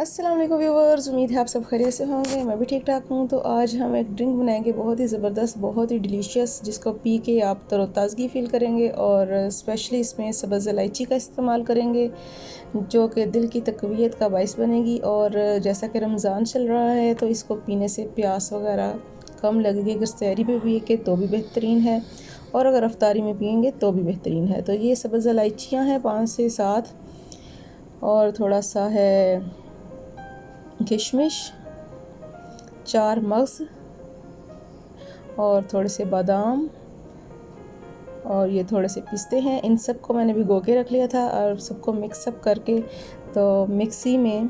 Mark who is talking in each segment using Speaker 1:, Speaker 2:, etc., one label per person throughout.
Speaker 1: अस्सलाम वालेकुम व्यूवर्स, उम्मीद है आप सब खैरियत से होंगे। मैं भी ठीक ठाक हूँ। तो आज हम एक ड्रिंक बनाएंगे बहुत ही ज़बरदस्त, बहुत ही डिलीशियस, जिसको पी के आप तरोताज़गी फ़ील करेंगे। और स्पेशली इसमें सब्ज़ इलायची का इस्तेमाल करेंगे जो कि दिल की तक़वियत का बाइस बनेगी। और जैसा कि रमज़ान चल रहा है तो इसको पीने से प्यास वगैरह कम लगेगी। अगर सहरी पे पिए तो भी बेहतरीन है और अगर अफ्तारी में पियेंगे तो भी बेहतरीन है। तो ये सब्ज़ इलायचियाँ हैं 5 से 7 और थोड़ा सा है किशमिश, 4 मग्ज़ और थोड़े से बादाम और ये थोड़े से पिस्ते हैं। इन सब को मैंने भिगो के रख लिया था और सबको मिक्सअप करके तो मिक्सी में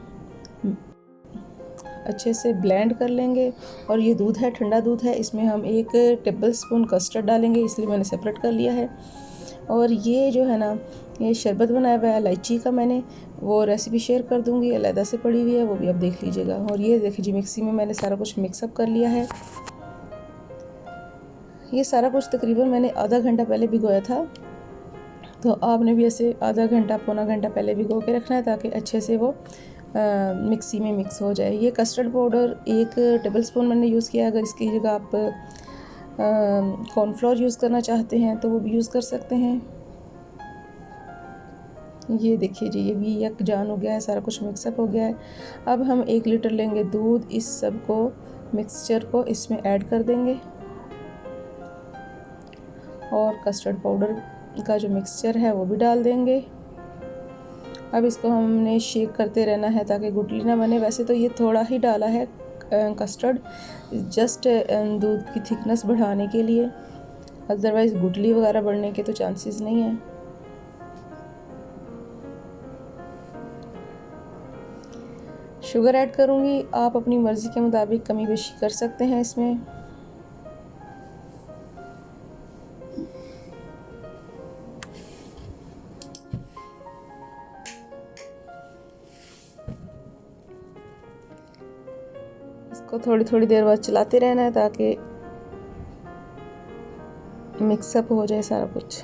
Speaker 1: अच्छे से ब्लेंड कर लेंगे। और ये दूध है, ठंडा दूध है, इसमें हम 1 टेबल स्पून कस्टर्ड डालेंगे, इसलिए मैंने सेपरेट कर लिया है। और ये जो है ना, ये शरबत बनाया हुआ है इलायची का, मैंने वो रेसिपी शेयर कर दूँगी, अलहदा से पड़ी हुई है, वो भी आप देख लीजिएगा। और ये देखिए जी, मिक्सी में मैंने सारा कुछ मिक्सअप कर लिया है। ये सारा कुछ तकरीबन मैंने आधा घंटा पहले भिगोया था, तो आपने भी ऐसे आधा घंटा पौना घंटा पहले भिगो के रखना है ताकि अच्छे से वो मिक्सी में मिक्स हो जाए। ये कस्टर्ड पाउडर 1 टेबल स्पून मैंने यूज़ किया। अगर इसकी जगह आप कॉर्नफ्लोर यूज़ करना चाहते हैं तो वो भी यूज़ कर सकते हैं। ये देखिए जी, ये भी यकजान हो गया है, सारा कुछ मिक्सअप हो गया है। अब हम 1 लीटर लेंगे दूध, इस सब को मिक्सचर को इसमें ऐड कर देंगे और कस्टर्ड पाउडर का जो मिक्सचर है वो भी डाल देंगे। अब इसको हमने शेक करते रहना है ताकि गुठली ना बने। वैसे तो ये थोड़ा ही डाला है कस्टर्ड, जस्ट दूध की थिकनेस बढ़ाने के लिए, अदरवाइज़ गुठली वगैरह बढ़ने के तो चांसेस नहीं है। शुगर ऐड करूँगी, आप अपनी मर्ज़ी के मुताबिक कमी बेशी कर सकते हैं इसमें। इसको थोड़ी थोड़ी देर बाद चलाते रहना है ताकि मिक्सअप हो जाए सारा कुछ।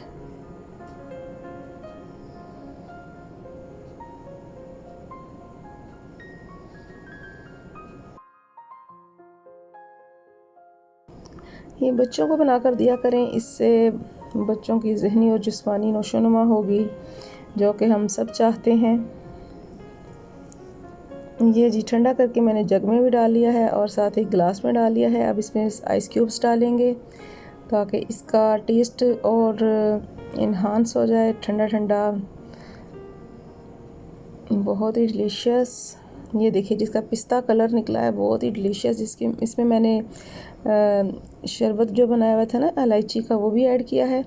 Speaker 1: ये बच्चों को बनाकर दिया करें, इससे बच्चों की ज़हनी और जिस्मानी नशोनुमा होगी, जो कि हम सब चाहते हैं। ये जी ठंडा करके मैंने जग में भी डाल लिया है और साथ ही गिलास में डाल लिया है। अब इसमें आइस क्यूब्स डालेंगे ताकि इसका टेस्ट और इन्हांस हो जाए। ठंडा ठंडा बहुत ही डिलीशियस। ये देखिए जिसका पिस्ता कलर निकला है, बहुत ही डिलीशियस। इसमें मैंने शरबत जो बनाया हुआ था ना इलायची का, वो भी ऐड किया है।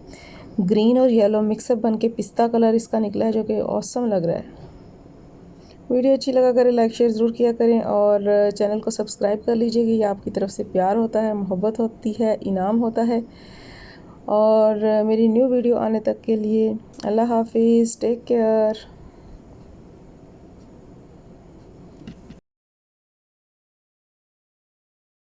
Speaker 1: ग्रीन और येलो मिक्सअप बन के पिस्ता कलर इसका निकला है, जो कि ऑसम लग रहा है। वीडियो अच्छी लगा करें, लाइक शेयर ज़रूर किया करें और चैनल को सब्सक्राइब कर लीजिएगा। ये आपकी तरफ से प्यार होता है, मोहब्बत होती है, इनाम होता है। और मेरी न्यू वीडियो आने तक के लिए अल्लाह हाफिज़, टेक केयर।